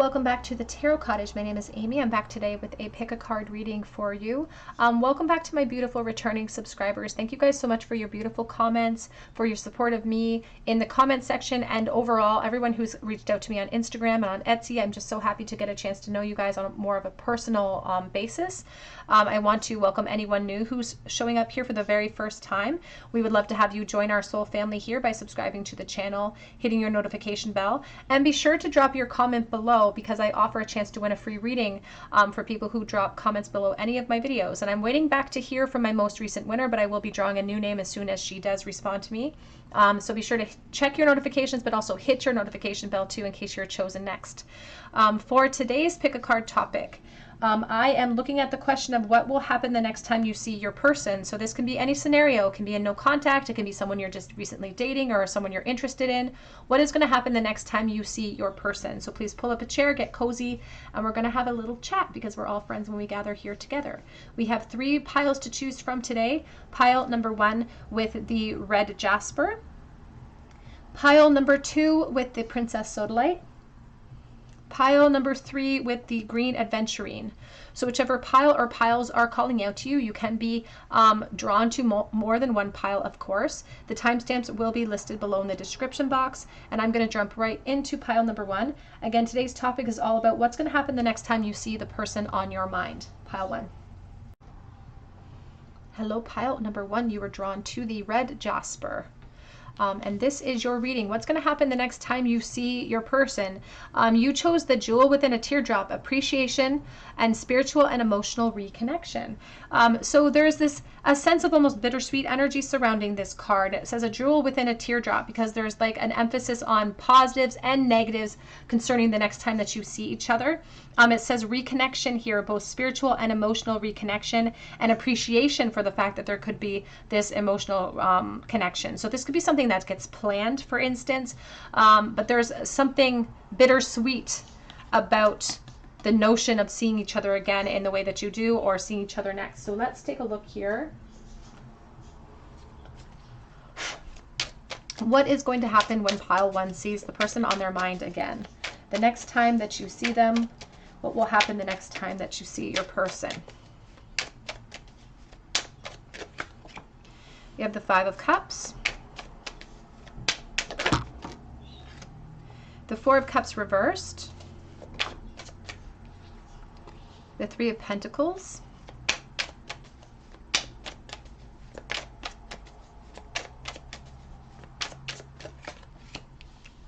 welcome back to the Tarot Cottage. My name is Amy. I'm back today with a pick a card reading for you. Welcome back to my beautiful returning subscribers. Thank you guys so much for your beautiful comments, for your support of me in the comment section, and overall everyone who's reached out to me on Instagram and on Etsy. I'm just so happy to get a chance to know you guys on more of a personal basis. I want to welcome anyone new who's showing up here for the very first time. We would love to have you join our soul family here by subscribing to the channel, hitting your notification bell, and be sure to drop your comment below because I offer a chance to win a free reading for people who drop comments below any of my videos. And I'm waiting back to hear from my most recent winner, but I will be drawing a new name as soon as she does respond to me. So be sure to check your notifications, but also hit your notification bell too in case you're chosen next. For today's pick a card topic, I am looking at the question of what will happen the next time you see your person. So this can be any scenario. It can be a no contact. It can be someone you're just recently dating or someone you're interested in. What is going to happen the next time you see your person? So please pull up a chair, get cozy, and we're going to have a little chat because we're all friends when we gather here together. We have 3 piles to choose from today. Pile number 1 with the red jasper. Pile number 2 with the princess sodalite. Pile number 3 with the green adventurine. So whichever pile or piles are calling out to you, you can be drawn to more than one pile, of course. The timestamps will be listed below in the description box, and I'm going to jump right into pile number 1. Again, today's topic is all about what's going to happen the next time you see the person on your mind. Pile 1. Hello, pile number 1. You were drawn to the red jasper. And this is your reading. What's going to happen the next time you see your person? You chose the jewel within a teardrop, appreciation and spiritual and emotional reconnection. So there's a sense of almost bittersweet energy surrounding this card. It says a jewel within a teardrop because there's like an emphasis on positives and negatives concerning the next time that you see each other. It says reconnection here, both spiritual and emotional reconnection, and appreciation for the fact that there could be this emotional connection. So this could be something that gets planned, for instance, but there's something bittersweet about the notion of seeing each other again in the way that you do, or seeing each other next. So let's take a look here. What is going to happen when pile 1 sees the person on their mind again? The next time that you see them, what will happen the next time that you see your person? We have the 5 of Cups, the 4 of Cups reversed, the 3 of Pentacles,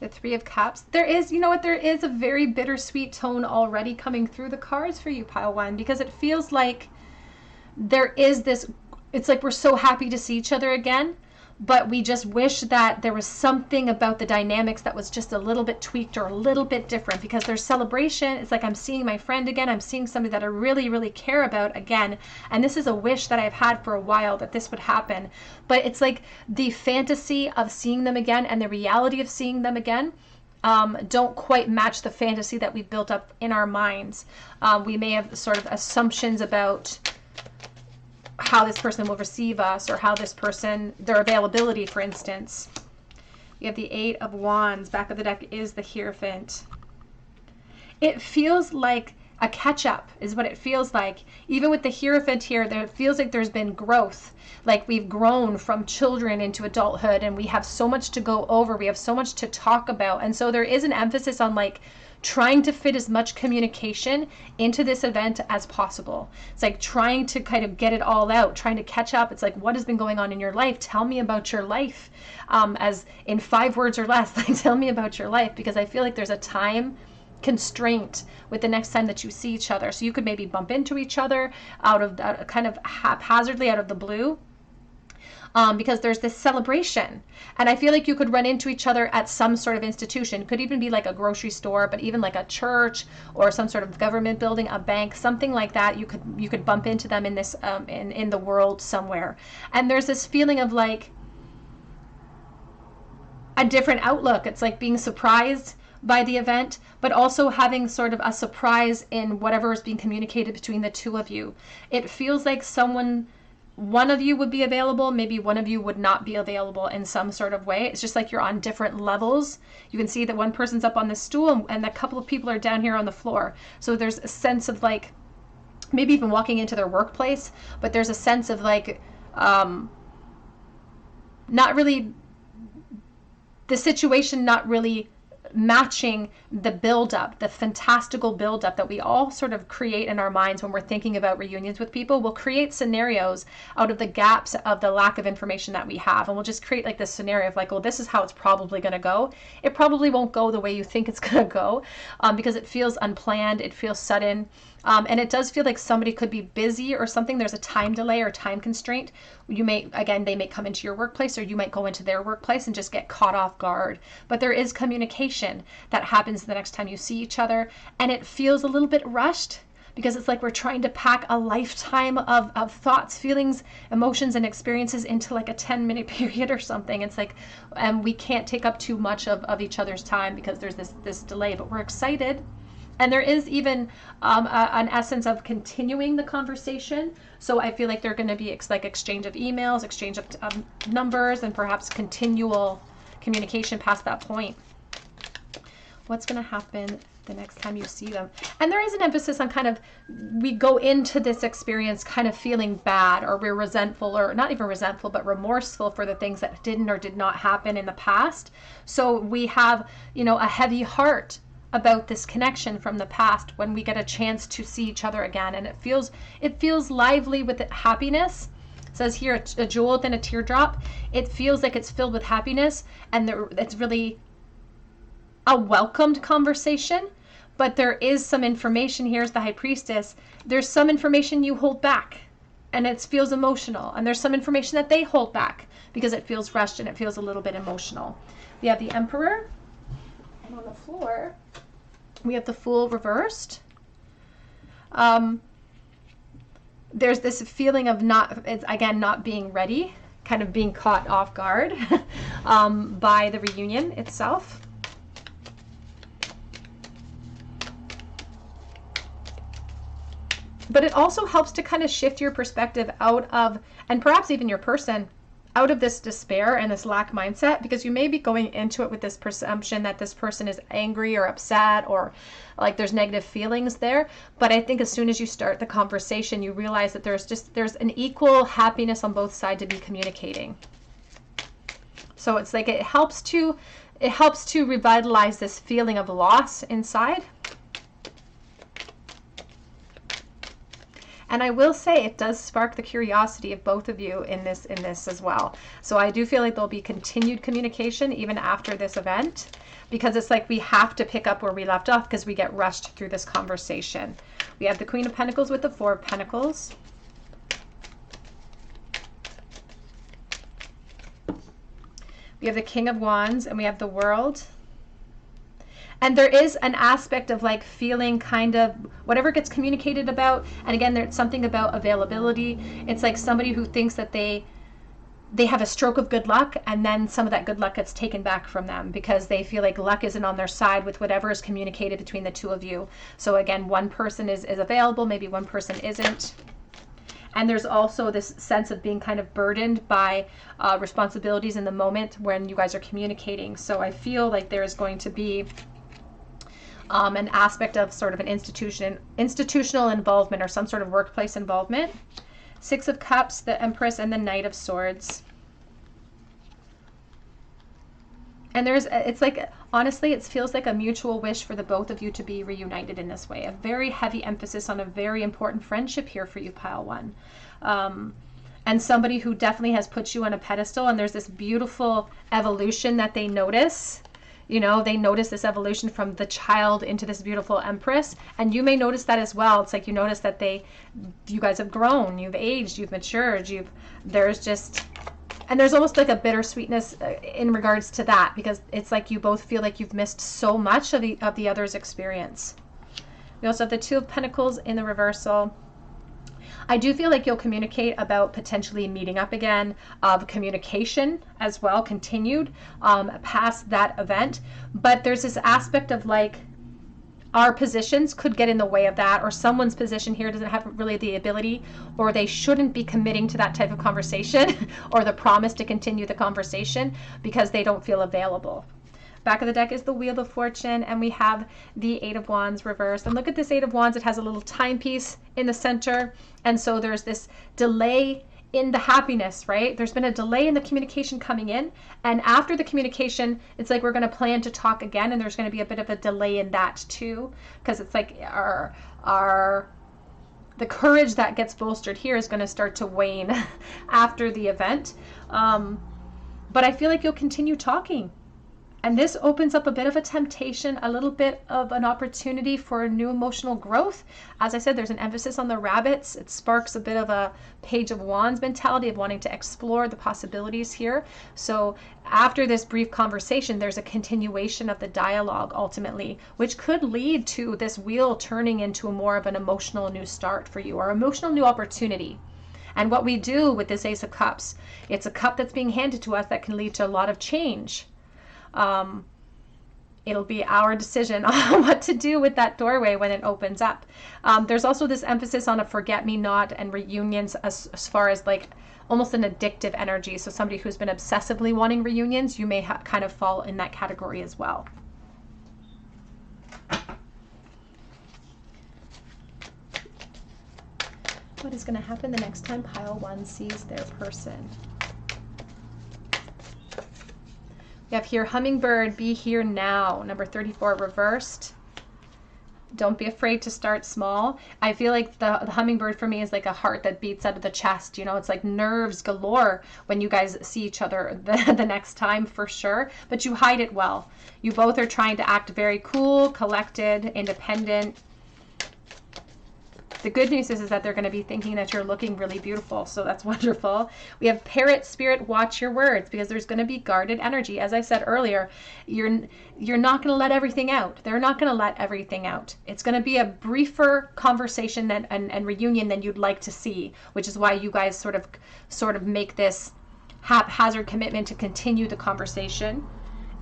the 3 of Cups. There is, you know what, there is a very bittersweet tone already coming through the cards for you, pile 1, because it feels like there is this, it's like we're so happy to see each other again, but we just wish that there was something about the dynamics that was just a little bit tweaked or a little bit different, because there's celebration. It's like I'm seeing my friend again. I'm seeing somebody that I really, really care about again. And this is a wish that I've had for a while, that this would happen. But it's like the fantasy of seeing them again and the reality of seeing them again don't quite match the fantasy that we built up in our minds. We may have sort of assumptions about how this person will receive us, or how this person, their availability, for instance. We have the 8 of Wands. Back of the deck is the Hierophant. It feels like a catch-up is what it feels like. Even with the Hierophant here, there feels like there's been growth. Like we've grown from children into adulthood, and we have so much to go over. We have so much to talk about. And so there is an emphasis on like trying to fit as much communication into this event as possible. It's like trying to kind of get it all out, trying to catch up. It's like, what has been going on in your life? Tell me about your life, as in 5 words or less. Like, tell me about your life, because I feel like there's a time constraint with the next time that you see each other. So you could maybe bump into each other out of kind of haphazardly out of the blue. Because there's this celebration, and I feel like you could run into each other at some sort of institution. Could even be like a grocery store, but even like a church or some sort of government building, a bank, something like that. You could bump into them in this in the world somewhere, and there's this feeling of like a different outlook. It's like being surprised by the event, but also having sort of a surprise in whatever is being communicated between the two of you. It feels like someone one of you would be available, maybe one of you would not be available in some sort of way. It's just like you're on different levels. You can see that one person's up on the stool and a couple of people are down here on the floor. So there's a sense of like, maybe even walking into their workplace, but there's a sense of like, not really, the situation not really matching the buildup, the fantastical buildup that we all sort of create in our minds when we're thinking about reunions with people. We'll create scenarios out of the gaps of the lack of information that we have. And we'll just create like this scenario of like, well, this is how it's probably going to go. It probably won't go the way you think it's going to go, because it feels unplanned. It feels sudden. And it does feel like somebody could be busy or something. There's a time delay or time constraint. You may, again, they may come into your workplace or you might go into their workplace and just get caught off guard. But there is communication that happens the next time you see each other. And it feels a little bit rushed because it's like we're trying to pack a lifetime of thoughts, feelings, emotions, and experiences into like a 10-minute period or something. It's like, and we can't take up too much of each other's time because there's this delay, but we're excited. And there is even an essence of continuing the conversation. So I feel like they're going to be like exchange of emails, exchange of numbers, and perhaps continual communication past that point. What's going to happen the next time you see them? And there is an emphasis on kind of, we go into this experience kind of feeling bad, or we're resentful, or not even resentful, but remorseful for the things that didn't or did not happen in the past. So we have, you know, a heavy heart about this connection from the past when we get a chance to see each other again, and it feels lively with happiness. It says here a jewel within a teardrop. It feels like it's filled with happiness, and it's really a welcomed conversation. But there is some information. Here's the High Priestess. There's some information you hold back, and it feels emotional, and there's some information that they hold back because it feels rushed and it feels a little bit emotional. We have the Emperor. And on the floor, we have the Fool reversed. There's this feeling of not being ready, kind of being caught off guard by the reunion itself. But it also helps to kind of shift your perspective out of, and perhaps even your person, out of this despair and this lack mindset, because you may be going into it with this presumption that this person is angry or upset or like there's negative feelings there. But I think as soon as you start the conversation, you realize that there's an equal happiness on both sides to be communicating. So it's like it helps to revitalize this feeling of loss inside. And I will say it does spark the curiosity of both of you in this as well. So I do feel like there'll be continued communication even after this event, because it's like we have to pick up where we left off because we get rushed through this conversation. We have the Queen of Pentacles with the Four of Pentacles. We have the King of Wands, and we have the World. And there is an aspect of like feeling kind of whatever gets communicated about. And again, there's something about availability. It's like somebody who thinks that they have a stroke of good luck, and then some of that good luck gets taken back from them because they feel like luck isn't on their side with whatever is communicated between the two of you. So again, one person is available, maybe one person isn't. And there's also this sense of being kind of burdened by responsibilities in the moment when you guys are communicating. So I feel like there is going to be an aspect of sort of an institutional involvement or some sort of workplace involvement. Six of Cups, the Empress, and the Knight of Swords. And it's like, honestly, it feels like a mutual wish for the both of you to be reunited in this way. A very heavy emphasis on a very important friendship here for you, Pile One. And somebody who definitely has put you on a pedestal, and there's this beautiful evolution that they notice. You know, they notice this evolution from the child into this beautiful Empress, and you may notice that as well. It's like you notice that you guys have grown, you've aged, you've matured, and there's almost like a bittersweetness in regards to that, because it's like you both feel like you've missed so much of the other's experience. We also have the Two of Pentacles in the reversal. I do feel like you'll communicate about potentially meeting up again, of communication as well, continued past that event. But there's this aspect of like, our positions could get in the way of that, or someone's position here doesn't have really the ability, or they shouldn't be committing to that type of conversation or the promise to continue the conversation because they don't feel available. Back of the deck is the Wheel of Fortune, and we have the Eight of Wands reversed. And look at this Eight of Wands. It has a little timepiece in the center. And so there's this delay in the happiness, right? There's been a delay in the communication coming in. And after the communication, it's like we're going to plan to talk again. And there's going to be a bit of a delay in that too. Because it's like the courage that gets bolstered here is going to start to wane after the event. But I feel like you'll continue talking. And this opens up a bit of a temptation, a little bit of an opportunity for new emotional growth. As I said, there's an emphasis on the rabbits. It sparks a bit of a Page of Wands mentality of wanting to explore the possibilities here. So after this brief conversation, there's a continuation of the dialogue ultimately, which could lead to this wheel turning into a more of an emotional new start for you, or emotional new opportunity. And what we do with this Ace of Cups, it's a cup that's being handed to us that can lead to a lot of change. It'll be our decision on what to do with that doorway when it opens up. There's also this emphasis on a forget-me-not and reunions as far as like almost an addictive energy. So somebody who's been obsessively wanting reunions, you may kind of fall in that category as well. What is going to happen the next time pile 1 sees their person? We have here, hummingbird, be here now. Number 34, reversed. Don't be afraid to start small. I feel like the hummingbird for me is like a heart that beats out of the chest. You know, it's like nerves galore when you guys see each other the next time, for sure. But you hide it well. You both are trying to act very cool, collected, independent. The good news is that they're going to be thinking that you're looking really beautiful. So that's wonderful. We have parrot spirit, watch your words, because there's going to be guarded energy. As I said earlier, you're not going to let everything out. They're not going to let everything out. It's going to be a briefer conversation and reunion than you'd like to see, which is why you guys sort of make this haphazard commitment to continue the conversation.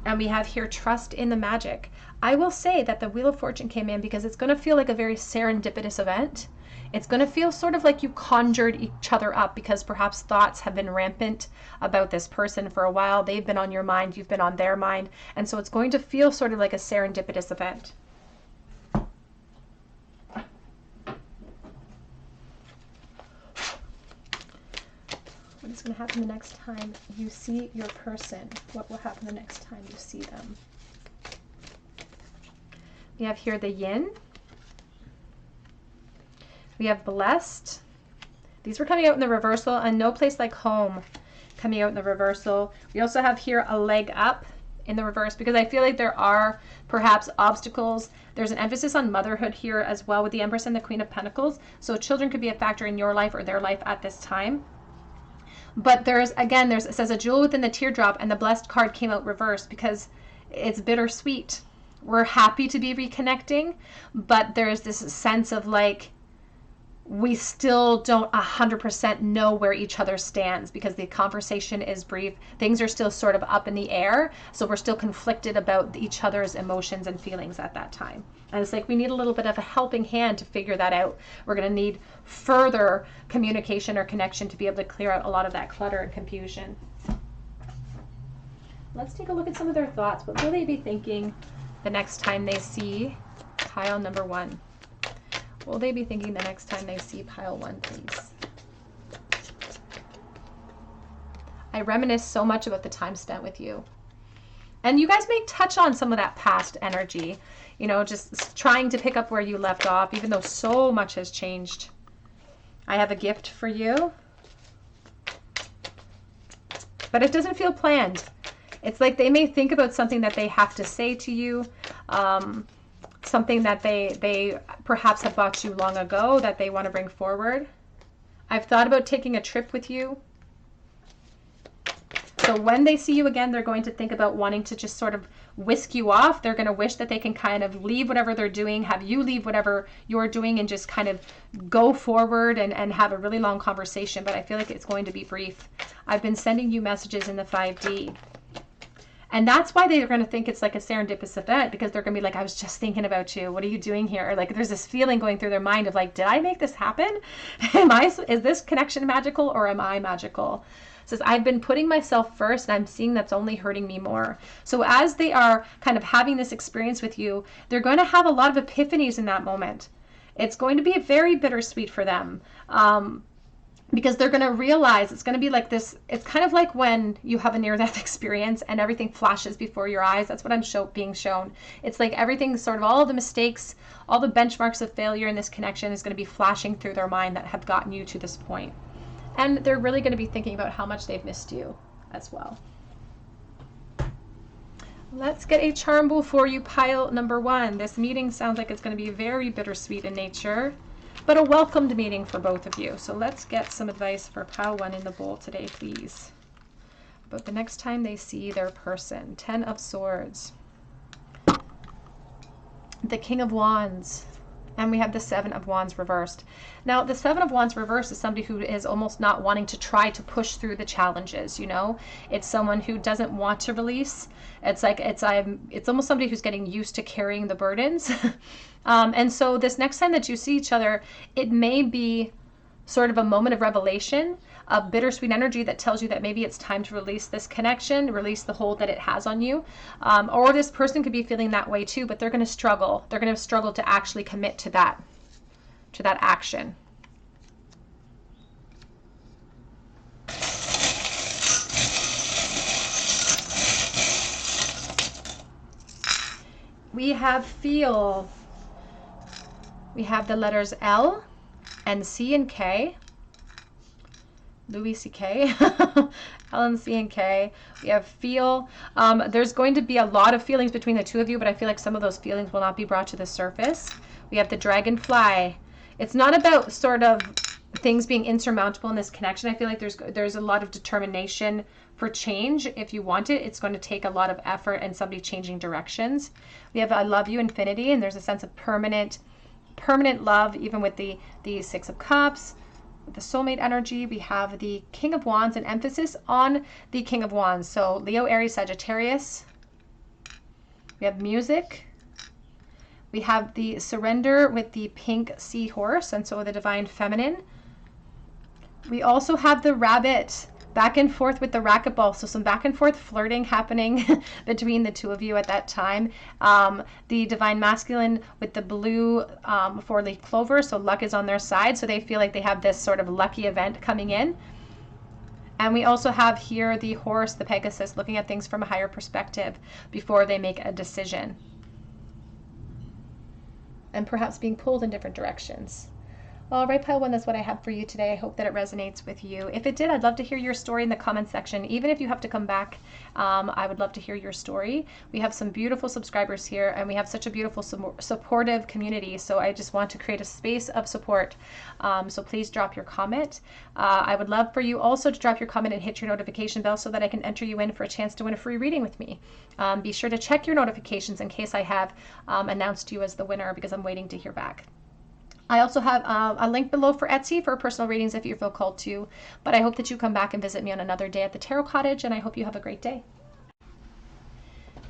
And we have here, trust in the magic. I will say that the Wheel of Fortune came in because it's going to feel like a very serendipitous event. It's going to feel sort of like you conjured each other up because perhaps thoughts have been rampant about this person for a while. They've been on your mind, you've been on their mind. And so it's going to feel sort of like a serendipitous event. What is going to happen the next time you see your person? What will happen the next time you see them? We have here the yin. We have blessed. These were coming out in the reversal, and no place like home coming out in the reversal. We also have here a leg up in the reverse because I feel like there are perhaps obstacles. There's an emphasis on motherhood here as well with the Empress and the Queen of Pentacles. So children could be a factor in your life or their life at this time. But it says a jewel within the teardrop, and the blessed card came out reversed because it's bittersweet. We're happy to be reconnecting, but there's this sense of like, we still don't 100% know where each other stands because the conversation is brief. Things are still sort of up in the air. So we're still conflicted about each other's emotions and feelings at that time. And it's like, we need a little bit of a helping hand to figure that out. We're going to need further communication or connection to be able to clear out a lot of that clutter and confusion. Let's take a look at some of their thoughts. What will they be thinking the next time they see pile number 1? What will they be thinking the next time they see pile 1, please? I reminisce so much about the time spent with you. And you guys may touch on some of that past energy, you know, just trying to pick up where you left off, even though so much has changed. I have a gift for you. But it doesn't feel planned. It's like they may think about something that they have to say to you, something that they perhaps have bought you long ago that they want to bring forward. I've thought about taking a trip with you. So when they see you again, they're going to think about wanting to just sort of whisk you off. They're going to wish that they can kind of leave whatever they're doing, have you leave whatever you're doing, and just kind of go forward and have a really long conversation. But I feel like it's going to be brief. I've been sending you messages in the 5D. And that's why they're going to think it's like a serendipitous event, because they're going to be like, I was just thinking about you. What are you doing here? Or like there's this feeling going through their mind of like, did I make this happen? Is this connection magical or am I magical? It says, I've been putting myself first and I'm seeing that's only hurting me more. So as they are kind of having this experience with you, they're going to have a lot of epiphanies in that moment. It's going to be very bittersweet for them. Because they're going to realize it's going to be like this. It's kind of like when you have a near-death experience and everything flashes before your eyes. That's what I'm being shown. It's like everything, sort of all of the mistakes, all the benchmarks of failure in this connection is going to be flashing through their mind that have gotten you to this point. And they're really going to be thinking about how much they've missed you as well. Let's get a charm bowl for you, pile number 1. This meeting sounds like it's going to be very bittersweet in nature, but a welcomed meeting for both of you. So let's get some advice for pile 1 in the bowl today, please. About the next time they see their person. 10 of Swords. The King of Wands. And we have the 7 of Wands reversed. Now, the 7 of Wands reversed is somebody who is almost not wanting to try to push through the challenges, you know? It's someone who doesn't want to release. It's like, it's almost somebody who's getting used to carrying the burdens. And so this next time that you see each other, it may be sort of a moment of revelation, a bittersweet energy that tells you that maybe it's time to release this connection, release the hold that it has on you. Or this person could be feeling that way too, but they're going to struggle. They're going to struggle to actually commit to that action. We have feel. We have the letters L and C and K. Louis C.K. L and C and K. We have feel. There's going to be a lot of feelings between the two of you, but I feel like some of those feelings will not be brought to the surface. We have the dragonfly. It's not about sort of things being insurmountable in this connection. I feel like there's a lot of determination for change. If you want it, it's going to take a lot of effort and somebody changing directions. We have I love you, infinity, and there's a sense of permanent love, even with the 6 of Cups. With the soulmate energy, we have the King of Wands, an emphasis on the King of Wands. So Leo, Aries, Sagittarius. We have music. We have the surrender with the pink seahorse, and so the divine feminine. We also have the rabbit, back and forth with the racquetball. So some back and forth flirting happening between the two of you at that time. The divine masculine with the blue 4-leaf clover. So luck is on their side. So they feel like they have this sort of lucky event coming in. And we also have here the horse, the Pegasus, looking at things from a higher perspective before they make a decision. And perhaps being pulled in different directions. All right, pile 1, that's what I have for you today. I hope that it resonates with you. If it did, I'd love to hear your story in the comment section. Even if you have to come back, I would love to hear your story. We have some beautiful subscribers here, and we have such a beautiful, supportive community. So I just want to create a space of support. So please drop your comment. I would love for you also to drop your comment and hit your notification bell so that I can enter you in for a chance to win a free reading with me. Be sure to check your notifications in case I have announced you as the winner, because I'm waiting to hear back. I also have a link below for Etsy for personal readings if you feel called to, but I hope that you come back and visit me on another day at the Tarot Cottage, and I hope you have a great day.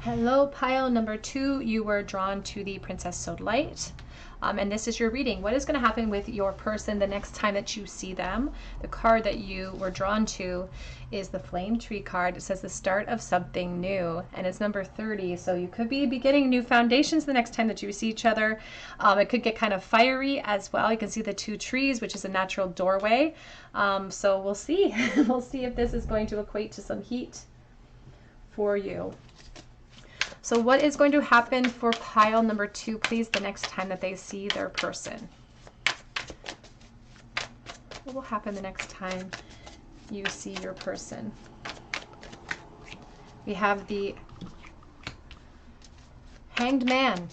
Hello, pile number 2. You were drawn to the Princess Sewed Light. And this is your reading. What is going to happen with your person the next time that you see them? The card that you were drawn to is the Flame Tree card. It says the start of something new, and it's number 30. So you could be beginning new foundations the next time that you see each other. It could get kind of fiery as well. You can see the 2 trees, which is a natural doorway. So we'll see. We'll see if this is going to equate to some heat for you. So what is going to happen for pile number 2, please, the next time that they see their person? What will happen the next time you see your person? We have the Hanged Man.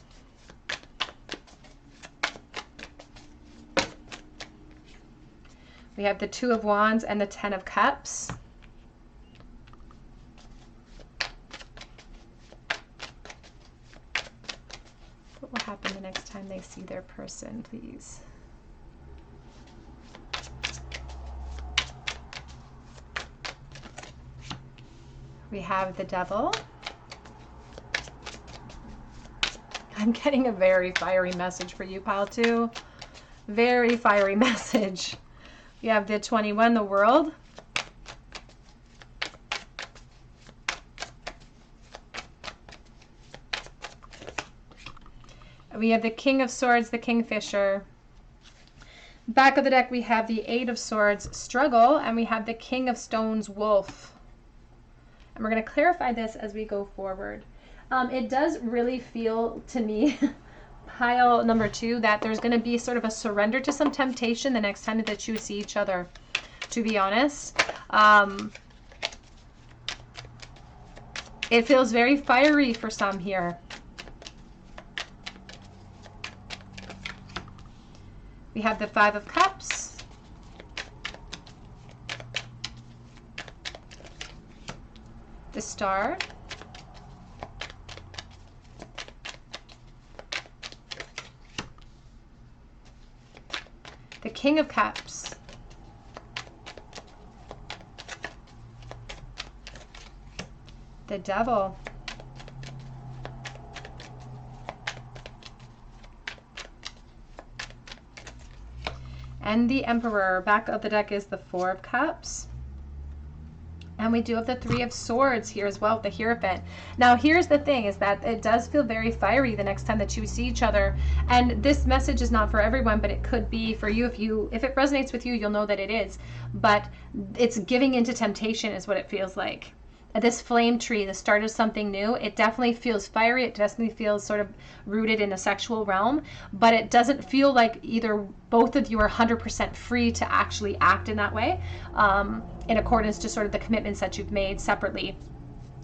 We have the 2 of Wands and the 10 of Cups. What will happen the next time they see their person, please? We have the Devil. I'm getting a very fiery message for you, pile 2. Very fiery message. You have the 21, the World. We have the King of Swords, the Kingfisher. Back of the deck, we have the 8 of Swords, Struggle, and we have the King of Stones, Wolf. And we're going to clarify this as we go forward. It does really feel to me, pile number 2, that there's going to be sort of a surrender to some temptation the next time that you see each other, to be honest. It feels very fiery for some here. We have the 5 of Cups. The Star. The King of Cups. The Devil. And the Emperor. Back of the deck is the 4 of Cups. And we do have the 3 of Swords here as well, the Hierophant. Now, here's the thing, is that it does feel very fiery the next time that you see each other. And this message is not for everyone, but it could be for you. If it resonates with you, you'll know that it is. But it's giving into temptation is what it feels like. This flame tree, the start of something new, it definitely feels fiery. It definitely feels sort of rooted in a sexual realm, but it doesn't feel like either both of you are 100% free to actually act in that way, in accordance to sort of the commitments that you've made separately.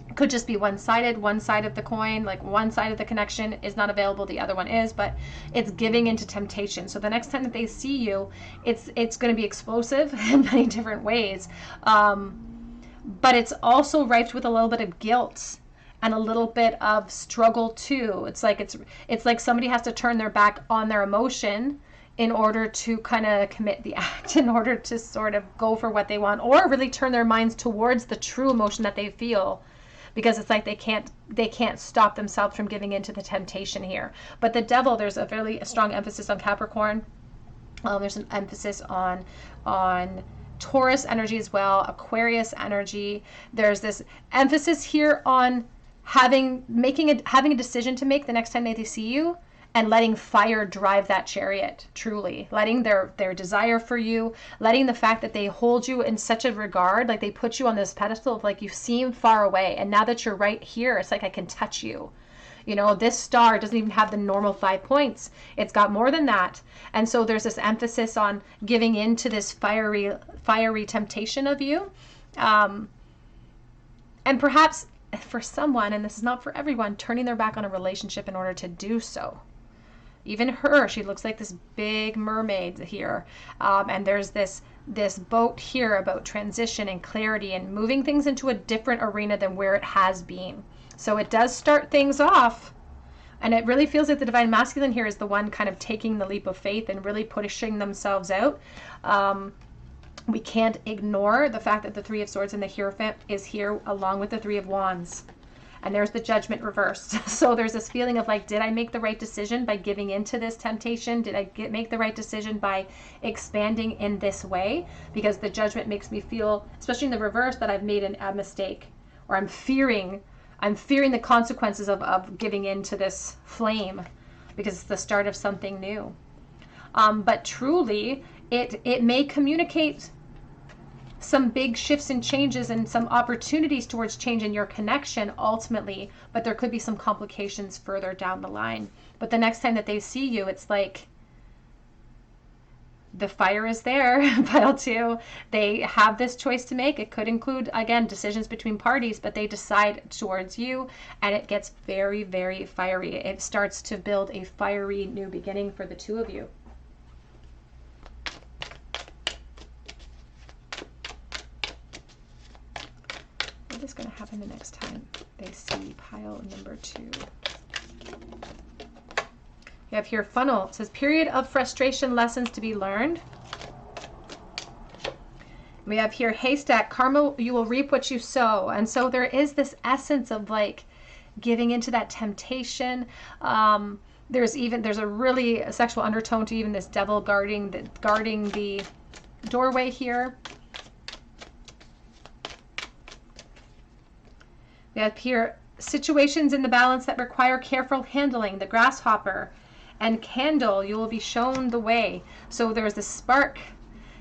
It could just be one-sided, one side of the coin, like one side of the connection is not available, the other one is, but it's giving into temptation. So the next time that they see you, it's going to be explosive in many different ways. But it's also rife with a little bit of guilt and a little bit of struggle too. It's like somebody has to turn their back on their emotion in order to kind of commit the act, in order to sort of go for what they want, or really turn their minds towards the true emotion that they feel, because it's like they can't stop themselves from giving into the temptation here. But the Devil, there's a fairly strong emphasis on Capricorn. There's an emphasis on Taurus energy as well, Aquarius energy. There's this emphasis here on having a decision to make the next time they see you, and letting fire drive that chariot, truly. Letting their desire for you, letting the fact that they hold you in such a regard, like they put you on this pedestal of like you seem far away, and now that you're right here, it's like I can touch you. You know, this star doesn't even have the normal 5 points. It's got more than that. And so there's this emphasis on giving into this fiery temptation of you. And perhaps for someone, and this is not for everyone, turning their back on a relationship in order to do so. Even her, she looks like this big mermaid here. And there's this boat here about transition and clarity and moving things into a different arena than where it has been. So it does start things off, and it really feels like the Divine Masculine here is the one kind of taking the leap of faith and really pushing themselves out. We can't ignore the fact that the 3 of Swords and the Hierophant is here along with the 3 of Wands. And there's the Judgment reversed. So there's this feeling of like, did I make the right decision by giving into this temptation? Did I make the right decision by expanding in this way? Because the Judgment makes me feel, especially in the reverse, that I've made a mistake, or I'm fearing the consequences of giving into this flame, because it's the start of something new. But truly, it may communicate some big shifts and changes and some opportunities towards change in your connection ultimately, but there could be some complications further down the line. But the next time that they see you, it's like the fire is there, pile 2. They have this choice to make. It could include, again, decisions between parties, but they decide towards you, and it gets very, very fiery. It starts to build a fiery new beginning for the two of you. What is going to happen the next time they see pile number 2? You have here funnel. It says period of frustration, lessons to be learned. We have here haystack, karma, you will reap what you sow. And so there is this essence of like giving into that temptation. There's a really sexual undertone to even this devil guarding the doorway here. We have here situations in the balance that require careful handling. The grasshopper and candle, you will be shown the way. So there's this spark.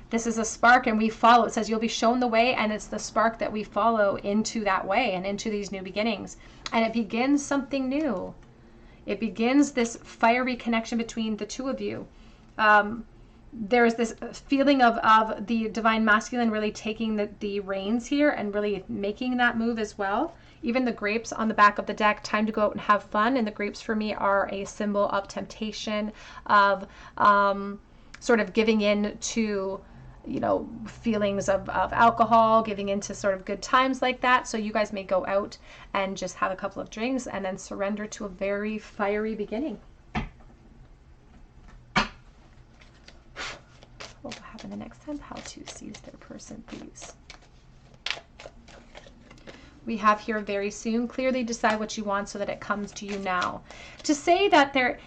This is a spark and we follow. It says you'll be shown the way, and it's the spark that we follow into that way and into these new beginnings. And it begins something new. It begins this fiery connection between the two of you. There's this feeling of the divine masculine really taking the reins here and really making that move as well. Even the grapes on the back of the deck, time to go out and have fun. And the grapes for me are a symbol of temptation, of sort of giving in to, you know, feelings of alcohol, giving into sort of good times like that. So you guys may go out and just have a couple of drinks and then surrender to a very fiery beginning. What will happen the next time? How to seize their person, please. We have here very soon. Clearly decide what you want so that it comes to you now. To say that there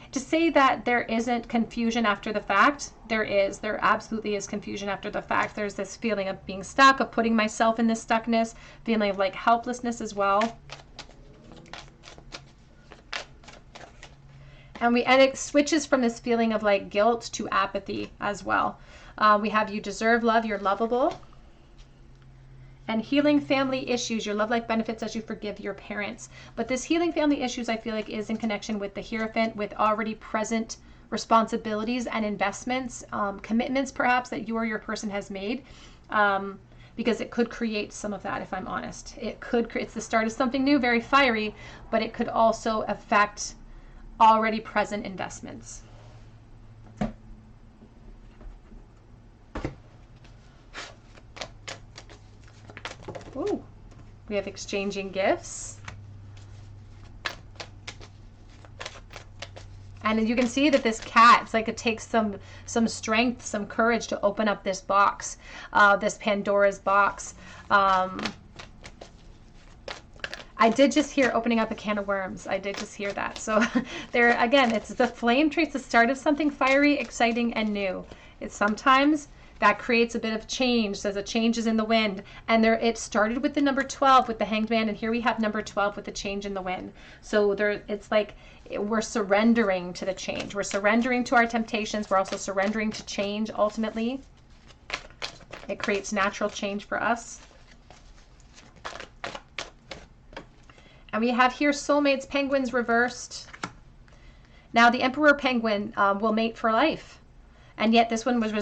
isn't confusion after the fact, there absolutely is confusion after the fact. There's this feeling of being stuck, of putting myself in this stuckness, feeling of like helplessness as well. And it switches from this feeling of like guilt to apathy as well. We have you deserve love, you're lovable. And healing family issues, your love life benefits as you forgive your parents. But this healing family issues, I feel like, is in connection with the Hierophant, with already present responsibilities and investments, commitments perhaps that you or your person has made, because it could create some of that, if I'm honest. It's the start of something new, very fiery, but it could also affect already present investments. Ooh, we have exchanging gifts. And you can see that this cat, it's like it takes some strength, some courage to open up this box, this Pandora's box. I did just hear opening up a can of worms. I did just hear that. So there, again, it's the flame tree. It's the start of something fiery, exciting, and new. It's sometimes that creates a bit of change, says a change is in the wind. And there, it started with the number 12 with the Hanged Man, and here we have number 12 with the change in the wind. So there, it's like we're surrendering to the change. We're surrendering to our temptations. We're also surrendering to change ultimately. It creates natural change for us. And we have here soulmates, penguins reversed. Now the Emperor Penguin will mate for life. And yet this one was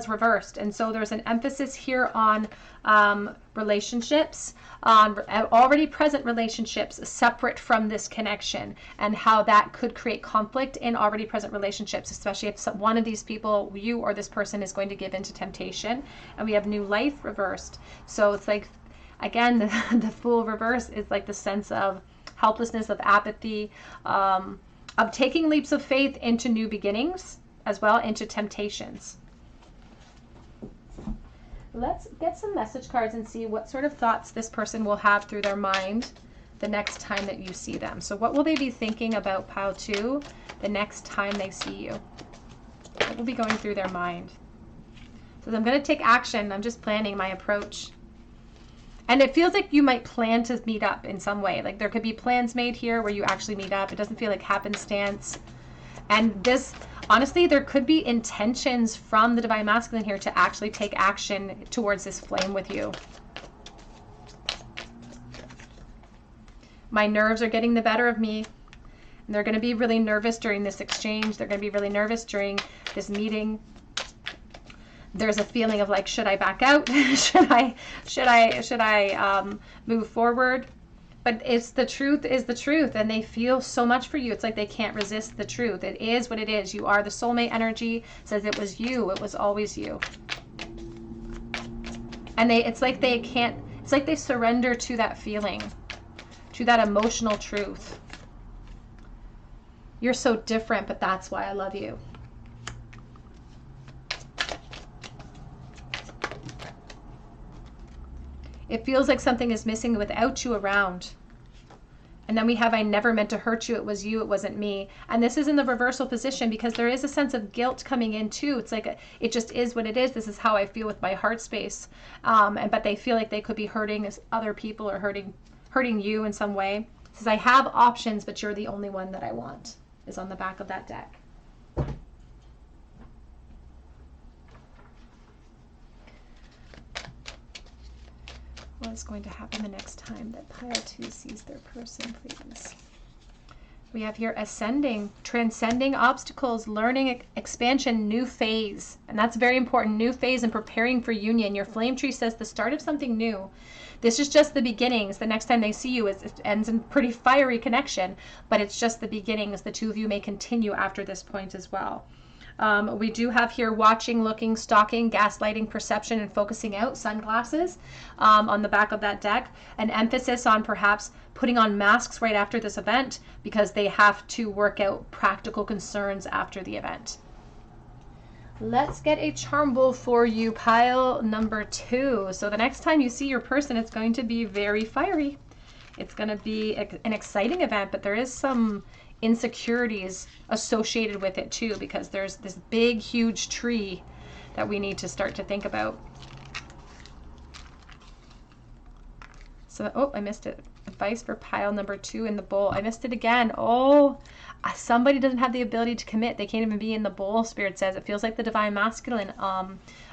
reversed. And so there's an emphasis here on relationships, on already present relationships separate from this connection, and how that could create conflict in already present relationships, especially if one of these people, you or this person, is going to give into temptation. And we have new life reversed. So it's like, again, the Fool reverse is like the sense of helplessness, of apathy, of taking leaps of faith into new beginnings, as well into temptations. Let's get some message cards and see what sort of thoughts this person will have through their mind the next time that you see them. So what will they be thinking about pile 2 the next time they see you? What will be going through their mind? So I'm going to take action. I'm just planning my approach. And it feels like you might plan to meet up in some way. Like there could be plans made here where you actually meet up. It doesn't feel like happenstance. And this, honestly, there could be intentions from the Divine Masculine here to actually take action towards this flame with you. My nerves are getting the better of me. And they're going to be really nervous during this exchange. They're going to be really nervous during this meeting. There's a feeling of like, should I back out? should I move forward? But it's the truth is the truth, and they feel so much for you. It's like they can't resist the truth. It is what it is. You are the soulmate energy. It says it was you. It was always you. And it's like they can't, it's like they surrender to that feeling, to that emotional truth. You're so different, but that's why I love you. It feels like something is missing without you around. And then we have, I never meant to hurt you. It was you. It wasn't me. And this is in the reversal position because there is a sense of guilt coming in too. It's like, it just is what it is. This is how I feel with my heart space. But they feel like they could be hurting other people or hurting you in some way. It says, I have options, but you're the only one that I want, is on the back of that deck. What is going to happen the next time that pile 2 sees their person, please? We have here ascending, transcending obstacles, learning, expansion, new phase. And that's very important, new phase and preparing for union. Your flame tree says the start of something new. This is just the beginnings. The next time they see you, it ends in pretty fiery connection, but it's just the beginnings. The two of you may continue after this point as well. We do have here watching, looking, stalking, gaslighting, perception, and focusing out, sunglasses on the back of that deck. An emphasis on perhaps putting on masks right after this event because they have to work out practical concerns after the event. Let's get a charm bowl for you, pile number 2. So the next time you see your person, it's going to be very fiery. It's going to be an exciting event, but there is some insecurities associated with it too, because there's this big, huge tree that we need to start to think about. So, oh, I missed it. Advice for pile number 2 in the bowl. I missed it again. Oh, somebody doesn't have the ability to commit. They can't even be in the bowl, Spirit says. It feels like the divine masculine.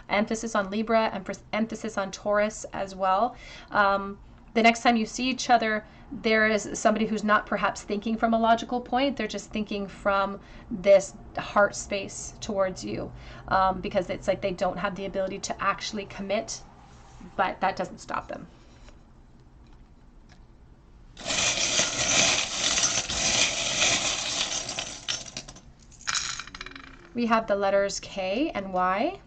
Emphasis on Libra and emphasis on Taurus as well. The next time you see each other, there is somebody who's not perhaps thinking from a logical point. They're just thinking from this heart space towards you, because it's like they don't have the ability to actually commit, but that doesn't stop them. We have the letters K and Y.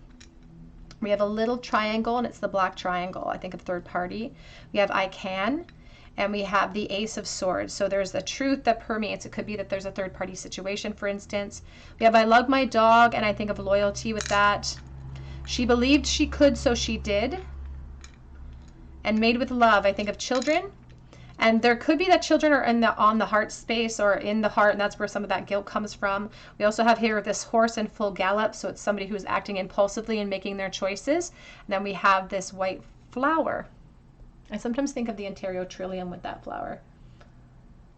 We have a little triangle, and it's the black triangle, I think, of third party. We have I can, and we have the Ace of Swords. So there's a truth that permeates. It could be that there's a third party situation, for instance. We have I love my dog, and I think of loyalty with that. She believed she could, so she did. And made with love, I think of children. And there could be that children are on the heart space or in the heart, and that's where some of that guilt comes from. We also have here this horse in full gallop, so it's somebody who's acting impulsively and making their choices. And then we have this white flower. I sometimes think of the Ontario Trillium with that flower.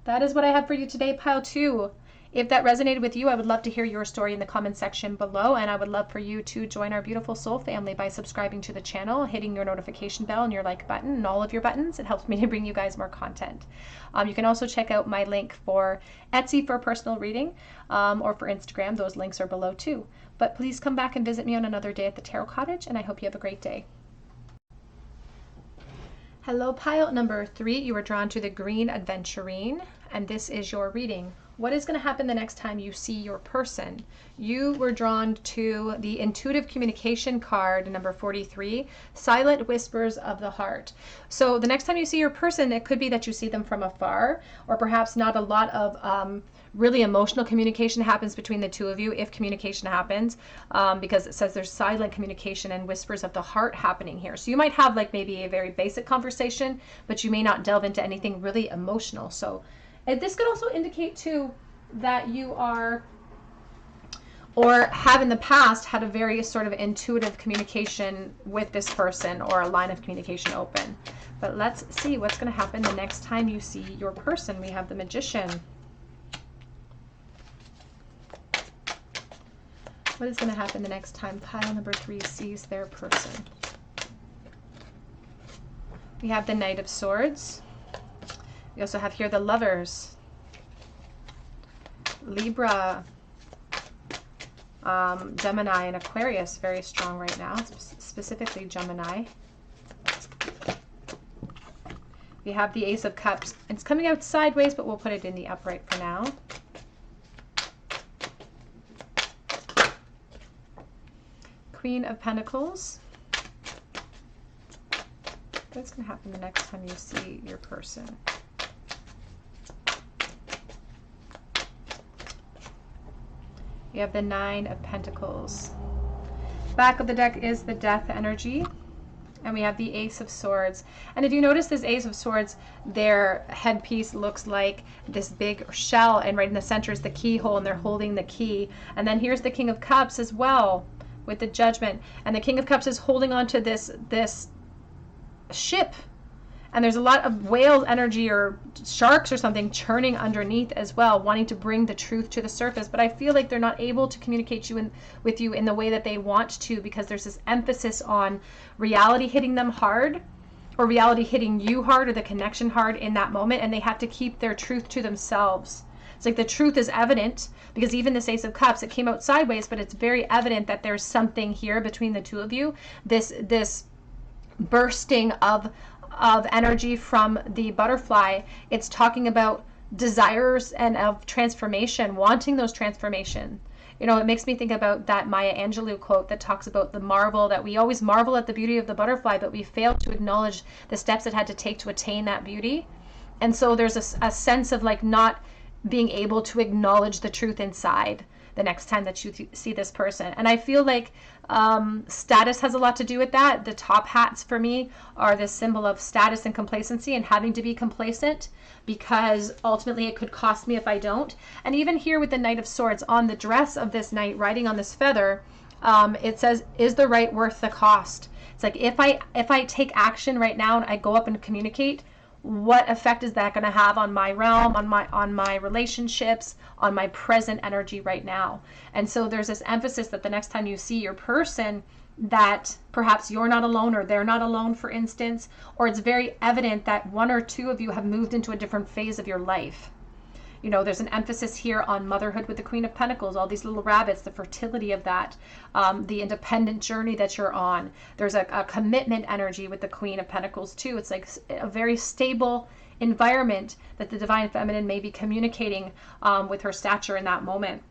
That is what I have for you today, pile 2. If that resonated with you, I would love to hear your story in the comment section below, and I would love for you to join our beautiful soul family by subscribing to the channel, hitting your notification bell and your like button and all of your buttons. It helps me to bring you guys more content. You can also check out my link for Etsy for a personal reading, or for Instagram. Those links are below too. But please come back and visit me on another day at the Tarot Cottage, and I hope you have a great day. Hello, pile number 3. You were drawn to the Green Adventurine, and this is your reading. What is going to happen the next time you see your person? You were drawn to the Intuitive Communication card, number 43, Silent Whispers of the Heart. So the next time you see your person, it could be that you see them from afar, or perhaps not a lot of really emotional communication happens between the two of you, if communication happens, because it says there's silent communication and whispers of the heart happening here. So you might have like maybe a very basic conversation, but you may not delve into anything really emotional. So this could also indicate too that you are, or have in the past had a very sort of intuitive communication with this person, or a line of communication open. But let's see what's going to happen the next time you see your person. We have the Magician. What is going to happen the next time pile number 3 sees their person? We have the Knight of Swords. We also have here the Lovers, Libra, Gemini, and Aquarius, very strong right now, specifically Gemini. We have the Ace of Cups. It's coming out sideways, but we'll put it in the upright for now. Queen of Pentacles. What's going to happen the next time you see your person? You have the Nine of Pentacles. Back of the deck is the Death energy. And we have the Ace of Swords. And if you notice this Ace of Swords, their headpiece looks like this big shell, and right in the center is the keyhole, and they're holding the key. And then here's the King of Cups as well with the Judgment. And the King of Cups is holding on to this ship. And there's a lot of whale energy or sharks or something churning underneath as well, wanting to bring the truth to the surface. But I feel like they're not able to communicate with you in the way that they want to, because there's this emphasis on reality hitting them hard, or reality hitting you hard, or the connection hard in that moment. And they have to keep their truth to themselves. It's like the truth is evident, because even this Ace of Cups, it came out sideways, but it's very evident that there's something here between the two of you. This bursting of energy from the butterfly. It's talking about desires and of transformation, wanting those transformation. You know, it makes me think about that Maya Angelou quote that talks about the marvel, that we always marvel at the beauty of the butterfly, but we fail to acknowledge the steps it had to take to attain that beauty. And so there's a sense of like not being able to acknowledge the truth inside the next time that you see this person. And I feel like status has a lot to do with that. The top hats for me are this symbol of status and complacency, and having to be complacent, because ultimately it could cost me if I don't. And even here with the Knight of Swords, on the dress of this knight riding on this feather, it says, is the right worth the cost? It's like, if I take action right now and I go up and communicate, what effect is that going to have on my realm, on my relationships, on my present energy right now? And so there's this emphasis that the next time you see your person, that perhaps you're not alone, or they're not alone, for instance, or it's very evident that one or two of you have moved into a different phase of your life. You know, there's an emphasis here on motherhood with the Queen of Pentacles, all these little rabbits, the fertility of that, the independent journey that you're on. There's a commitment energy with the Queen of Pentacles too. It's like a very stable environment that the Divine Feminine may be communicating with her stature in that moment.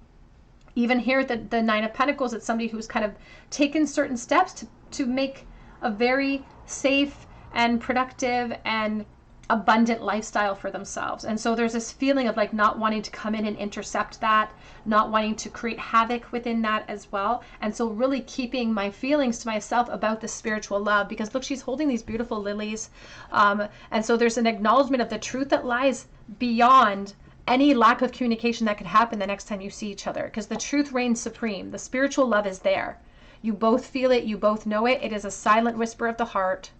Even here, the Nine of Pentacles, it's somebody who's kind of taken certain steps to make a very safe and productive and abundant lifestyle for themselves. And so there's this feeling of like not wanting to come in and intercept that, not wanting to create havoc within that as well. And so really keeping my feelings to myself about the spiritual love, because look, she's holding these beautiful lilies. And so there's an acknowledgement of the truth that lies beyond any lack of communication that could happen the next time you see each other, because the truth reigns supreme. The spiritual love is there. You both feel it. You both know it. It is a silent whisper of the heart.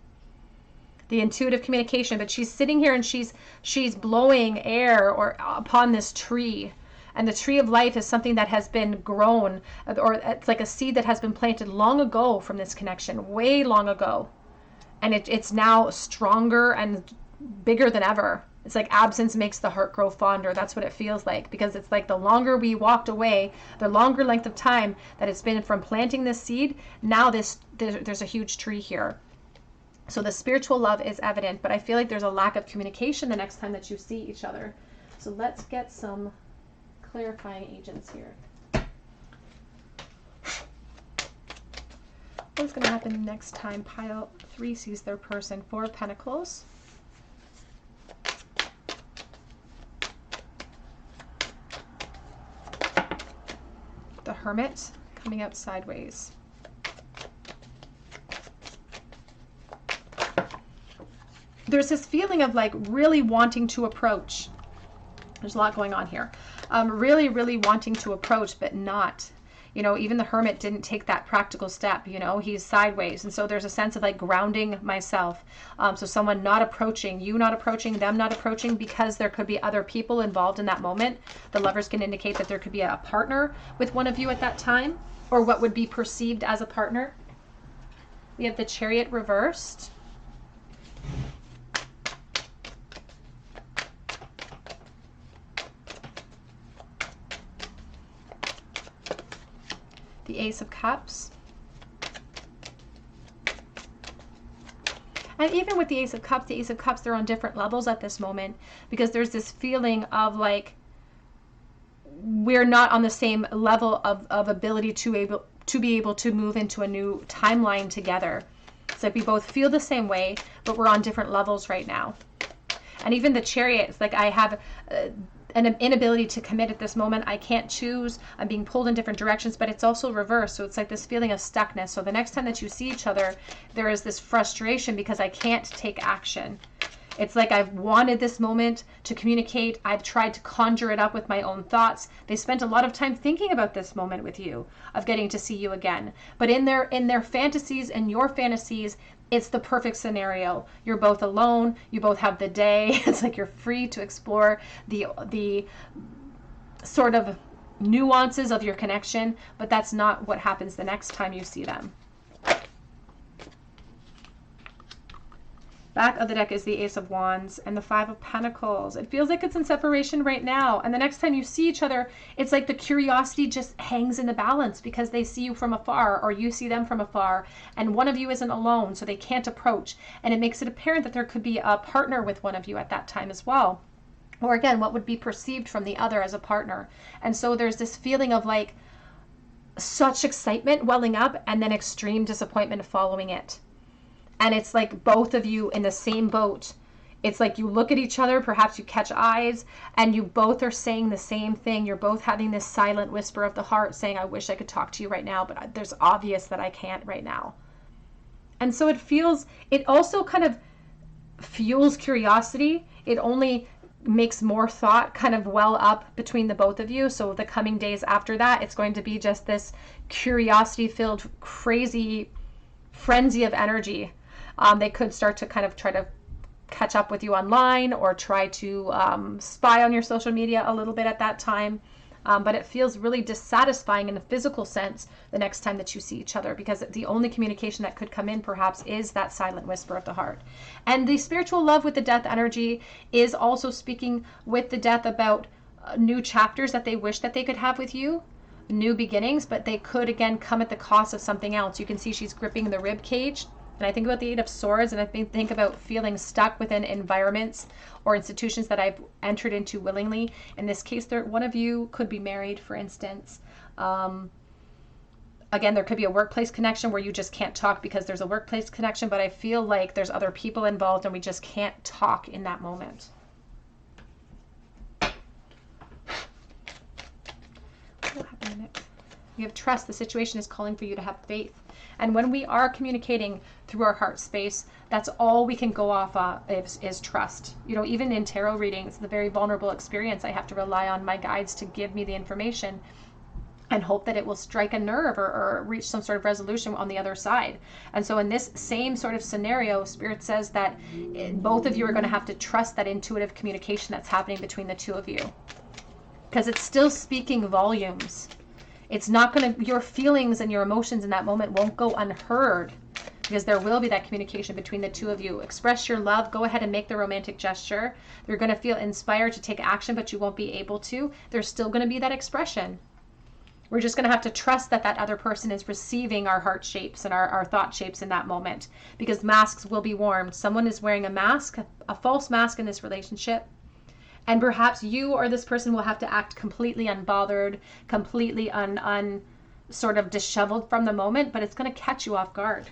The intuitive communication, but she's sitting here and she's blowing air or upon this tree, and the tree of life is something that has been grown, or it's like a seed that has been planted long ago from this connection, way long ago, and it's now stronger and bigger than ever. It's like absence makes the heart grow fonder. That's what it feels like, because it's like the longer we walked away, the longer length of time that it's been from planting this seed, now there's a huge tree here. So the spiritual love is evident, but I feel like there's a lack of communication the next time that you see each other. So let's get some clarifying agents here. What's going to happen next time pile 3 sees their person? 4 of Pentacles. The Hermit coming out sideways. There's this feeling of like really wanting to approach. There's a lot going on here. Really, really wanting to approach, but not. You know, even the Hermit didn't take that practical step, you know, he's sideways. And so there's a sense of like grounding myself. So someone not approaching, you not approaching, them not approaching, because there could be other people involved in that moment. The Lovers can indicate that there could be a partner with one of you at that time, or what would be perceived as a partner. We have the Chariot reversed. The Ace of Cups. And even with the Ace of Cups, they're on different levels at this moment, because there's this feeling of like we're not on the same level of ability to be able to move into a new timeline together. It's like we both feel the same way, but we're on different levels right now. And even the Chariot, it's like I have an inability to commit at this moment. I can't choose. I'm being pulled in different directions, but it's also reversed. So it's like this feeling of stuckness. So the next time that you see each other, there is this frustration because I can't take action. It's like I've wanted this moment to communicate. I've tried to conjure it up with my own thoughts. They spent a lot of time thinking about this moment with you, of getting to see you again. But in their fantasies and your fantasies, it's the perfect scenario. You're both alone. You both have the day. It's like you're free to explore the sort of nuances of your connection, but that's not what happens the next time you see them. Back of the deck is the Ace of Wands and the Five of Pentacles. It feels like it's in separation right now. And the next time you see each other, it's like the curiosity just hangs in the balance because they see you from afar or you see them from afar. And one of you isn't alone, so they can't approach. And it makes it apparent that there could be a partner with one of you at that time as well. Or again, what would be perceived from the other as a partner. And so there's this feeling of like such excitement welling up and then extreme disappointment following it. And it's like both of you in the same boat. It's like you look at each other, perhaps you catch eyes, and you both are saying the same thing. You're both having this silent whisper of the heart saying, I wish I could talk to you right now, but there's obvious that I can't right now. And so it also kind of fuels curiosity. It only makes more thought kind of well up between the both of you. So the coming days after that, it's going to be just this curiosity-filled, crazy frenzy of energy. They could start to kind of try to catch up with you online or try to spy on your social media a little bit at that time. But it feels really dissatisfying in a physical sense the next time that you see each other, because the only communication that could come in perhaps is that silent whisper of the heart. And the spiritual love with the death energy is also speaking with the death about new chapters that they wish that they could have with you, new beginnings, but they could again come at the cost of something else. You can see she's gripping the rib cage. And I think about the Eight of Swords, and I think about feeling stuck within environments or institutions that I've entered into willingly. In this case, one of you could be married, for instance. Again, there could be a workplace connection where you just can't talk because there's a workplace connection, but I feel like there's other people involved and we just can't talk in that moment. What will happen next? You have trust. The situation is calling for you to have faith. And when we are communicating through our heart space, that's all we can go off of is trust. You know, even in tarot readings, the very vulnerable experience, I have to rely on my guides to give me the information and hope that it will strike a nerve or reach some sort of resolution on the other side. And so in this same sort of scenario, Spirit says that both of you are going to have to trust that intuitive communication that's happening between the two of you, because it's still speaking volumes. It's not going to, your feelings and your emotions in that moment won't go unheard, because there will be that communication between the two of you. Express your love. Go ahead and make the romantic gesture. You're going to feel inspired to take action, but you won't be able to. There's still going to be that expression. We're just going to have to trust that that other person is receiving our heart shapes and our thought shapes in that moment, because masks will be worn. Someone is wearing a mask, a false mask in this relationship. And perhaps you or this person will have to act completely unbothered, completely sort of disheveled from the moment, but it's going to catch you off guard.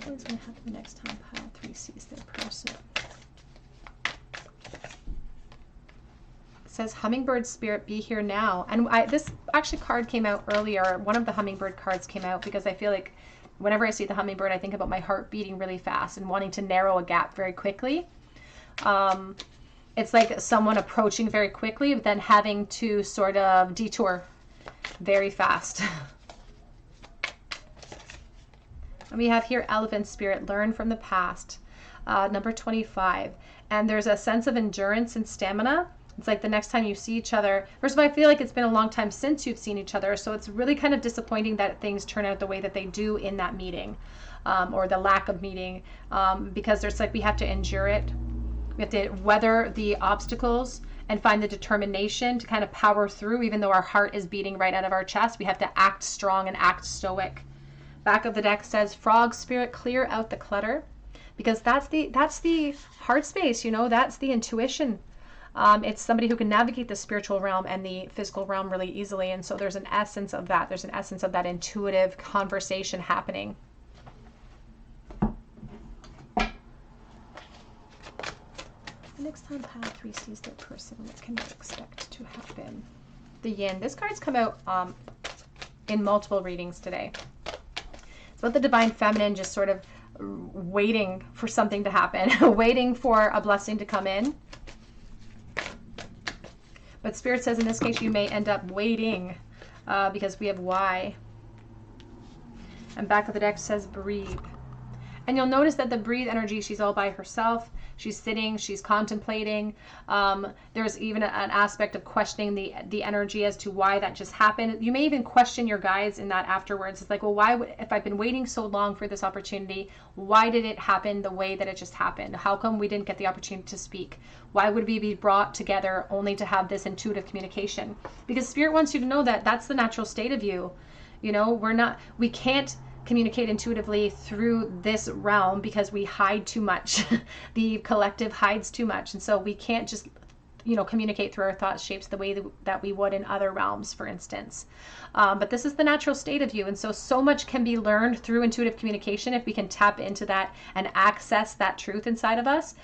What's going to happen next time pile 3 sees their person? It says, Hummingbird Spirit, be here now. And this actually card came out earlier. One of the Hummingbird cards came out because I feel like whenever I see the hummingbird, I think about my heart beating really fast and wanting to narrow a gap very quickly. It's like someone approaching very quickly, but then having to sort of detour very fast. And we have here Elephant Spirit, learn from the past, number 25. And there's a sense of endurance and stamina. It's like the next time you see each other, first of all, I feel like it's been a long time since you've seen each other. So it's really kind of disappointing that things turn out the way that they do in that meeting, or the lack of meeting, because there's like, we have to endure it. We have to weather the obstacles and find the determination to kind of power through, even though our heart is beating right out of our chest. We have to act strong and act stoic. Back of the deck says, Frog Spirit, clear out the clutter, because that's the heart space, you know, that's the intuition. It's somebody who can navigate the spiritual realm and the physical realm really easily. And so there's an essence of that. There's an essence of that intuitive conversation happening. The next time pile 3 sees their person, what can they expect to happen? The yin. This card's come out in multiple readings today. It's about the divine feminine just sort of waiting for something to happen, waiting for a blessing to come in. But Spirit says in this case you may end up waiting because we have why. And back of the deck says breathe. And you'll notice that the breathe energy, she's all by herself. She's sitting, she's contemplating. There's even an aspect of questioning the energy as to why that just happened. You may even question your guides in that afterwards. It's like, well, why would, if I've been waiting so long for this opportunity, why did it happen the way that it just happened? How come we didn't get the opportunity to speak? Why would we be brought together only to have this intuitive communication? Because Spirit wants you to know that that's the natural state of you. You know, we can't communicate intuitively through this realm because we hide too much. The collective hides too much. And so we can't just, you know, communicate through our thought shapes the way that we would in other realms, for instance. But this is the natural state of you. And so much can be learned through intuitive communication if we can tap into that and access that truth inside of us.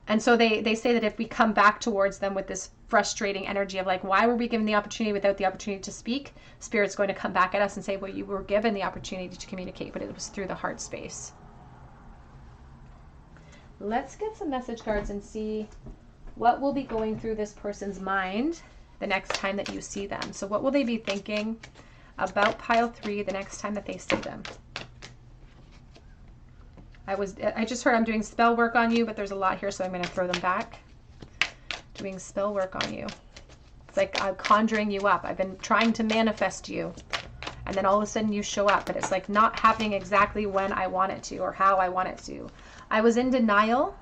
And so they say that if we come back towards them with this frustrating energy of like, why were we given the opportunity without the opportunity to speak? Spirit's going to come back at us and say, well, you were given the opportunity to communicate, but it was through the heart space. Let's get some message cards and see what will be going through this person's mind the next time that you see them. So what will they be thinking about pile 3 the next time that they see them? I just heard I'm doing spell work on you, but there's a lot here, so I'm going to throw them back. Doing spell work on you. It's like I'm conjuring you up. I've been trying to manifest you, and then all of a sudden you show up, but it's like not happening exactly when I want it to or how I want it to. I was in denial.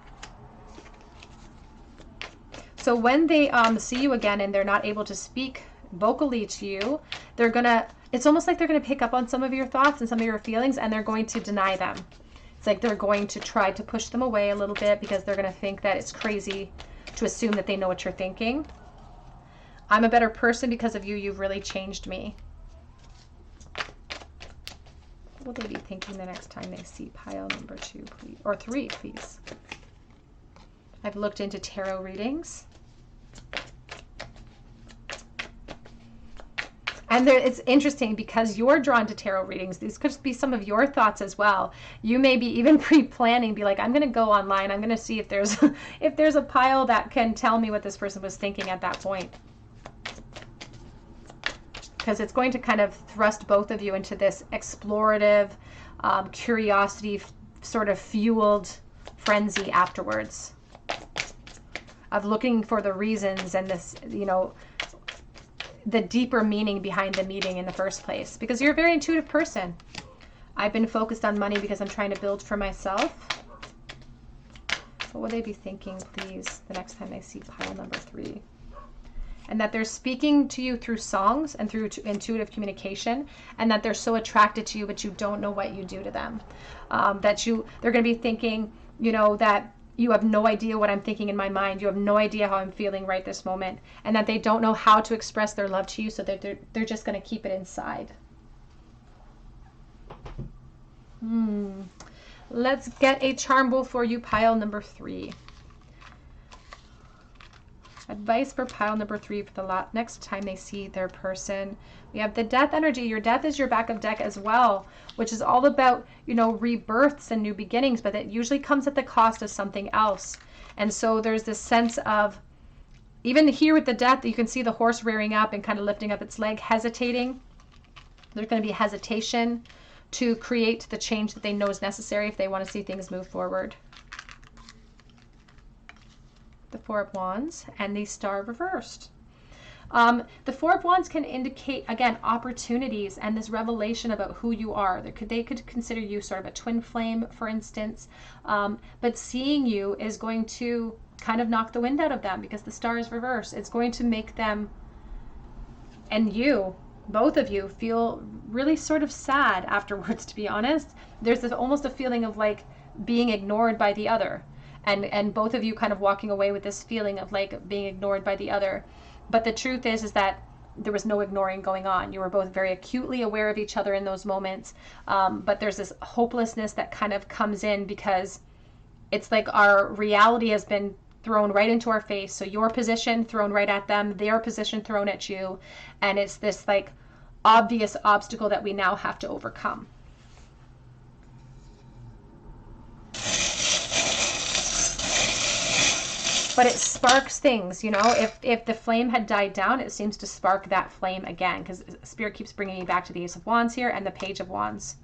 So when they see you again and they're not able to speak vocally to you, they're gonna, it's almost like they're gonna pick up on some of your thoughts and some of your feelings, and they're going to deny them. It's like they're going to try to push them away a little bit because they're going to think that it's crazy to assume that they know what you're thinking. I'm a better person because of you. You've really changed me. What will they be thinking the next time they see pile number 2, please? Or 3, please. I've looked into tarot readings. And it's interesting because you're drawn to tarot readings. These could be some of your thoughts as well. You may be even pre-planning, be like, I'm going to go online. I'm going to see if there's if there's a pile that can tell me what this person was thinking at that point. Because it's going to kind of thrust both of you into this explorative, curiosity sort of fueled frenzy afterwards of looking for the reasons and this, you know, the deeper meaning behind the meeting in the first place, because you're a very intuitive person. I've been focused on money because I'm trying to build for myself. What will they be thinking, please, the next time they see pile number 3? And that they're speaking to you through songs and through intuitive communication, and that they're so attracted to you, but you don't know what you do to them. They're going to be thinking, you know, that you have no idea what I'm thinking in my mind. You have no idea how I'm feeling right this moment. And that they don't know how to express their love to you, so that they're just going to keep it inside. Let's get a charm bowl for you, pile number 3. Advice for pile number 3 for the next time they see their person. We have the death energy. Your death is your back of deck as well, which is all about, you know, rebirths and new beginnings, but it usually comes at the cost of something else. And so there's this sense of, even here with the death, you can see the horse rearing up and kind of lifting up its leg, hesitating. There's going to be hesitation to create the change that they know is necessary if they want to see things move forward. The 4 of Wands and the Star reversed. The 4 of Wands can indicate, again, opportunities and this revelation about who you are. They could consider you sort of a twin flame, for instance, but seeing you is going to kind of knock the wind out of them because the Star is reversed. It's going to make them and you, both of you, feel really sort of sad afterwards, to be honest. There's almost a feeling of like being ignored by the other. And both of you kind of walking away with this feeling of like being ignored by the other. But the truth is that there was no ignoring going on. You were both very acutely aware of each other in those moments. But there's this hopelessness that kind of comes in because It's like our reality has been thrown right into our face. So your position thrown right at them, their position thrown at you. And it's this like obvious obstacle that we now have to overcome. But it sparks things, you know. If the flame had died down, it seems to spark that flame again, because Spirit keeps bringing me back to the Ace of Wands here and the Page of Wands.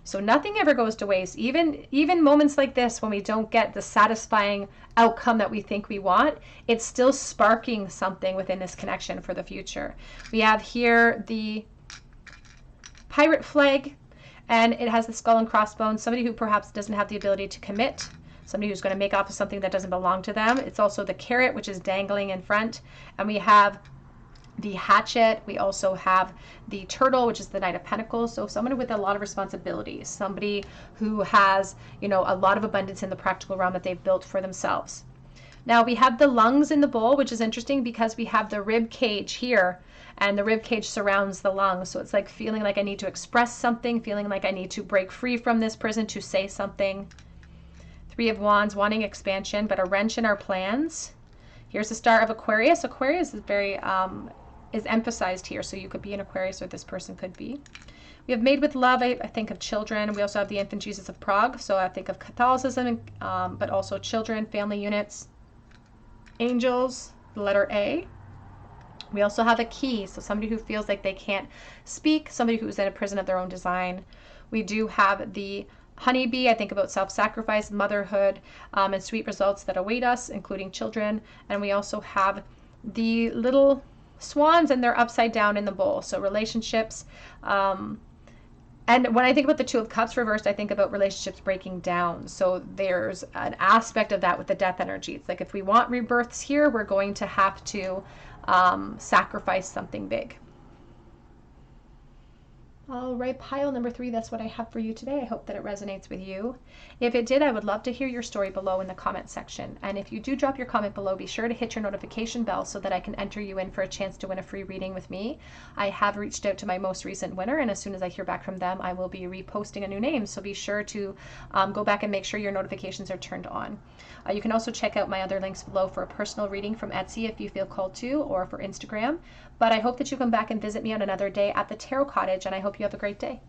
So nothing ever goes to waste. Even moments like this, when we don't get the satisfying outcome that we think we want, it's still sparking something within this connection for the future. We have here the pirate flag, and it has the skull and crossbones. Somebody who perhaps doesn't have the ability to commit. Somebody who's going to make off of something that doesn't belong to them. It's also the carrot, which is dangling in front. And we have the hatchet. We also have the turtle, which is the Knight of Pentacles. So someone with a lot of responsibilities, somebody who has, you know, a lot of abundance in the practical realm that they've built for themselves. Now we have the lungs in the bowl, which is interesting because we have the rib cage here, and the rib cage surrounds the lungs. So it's like feeling like I need to express something, feeling like I need to break free from this prison to say something. Three of Wands, wanting expansion, but a wrench in our plans. Here's the Star of Aquarius. Aquarius is very is emphasized here, so you could be an Aquarius or this person could be. We have Made with Love. I think of children. We also have the Infant Jesus of Prague, so I think of Catholicism, but also children, family units, angels, the letter A. We also have a key, so somebody who feels like they can't speak, somebody who's in a prison of their own design. We do have the honeybee. I think about self-sacrifice, motherhood, and sweet results that await us, including children. And we also have the little swans, and they're upside down in the bowl. So relationships. And when I think about the Two of Cups reversed, I think about relationships breaking down. So there's an aspect of that with the death energy. It's like if we want rebirths here, we're going to have to sacrifice something big. All right, pile number 3, that's what I have for you today. I hope that it resonates with you. If it did, I would love to hear your story below in the comment section. And if you do drop your comment below, be sure to hit your notification bell so that I can enter you in for a chance to win a free reading with me. I have reached out to my most recent winner, and as soon as I hear back from them, I will be reposting a new name. So be sure to go back and make sure your notifications are turned on. You can also check out my other links below for a personal reading from Etsy if you feel called to, or for Instagram. But I hope that you come back and visit me on another day at the Tarot Cottage, and I hope you have a great day.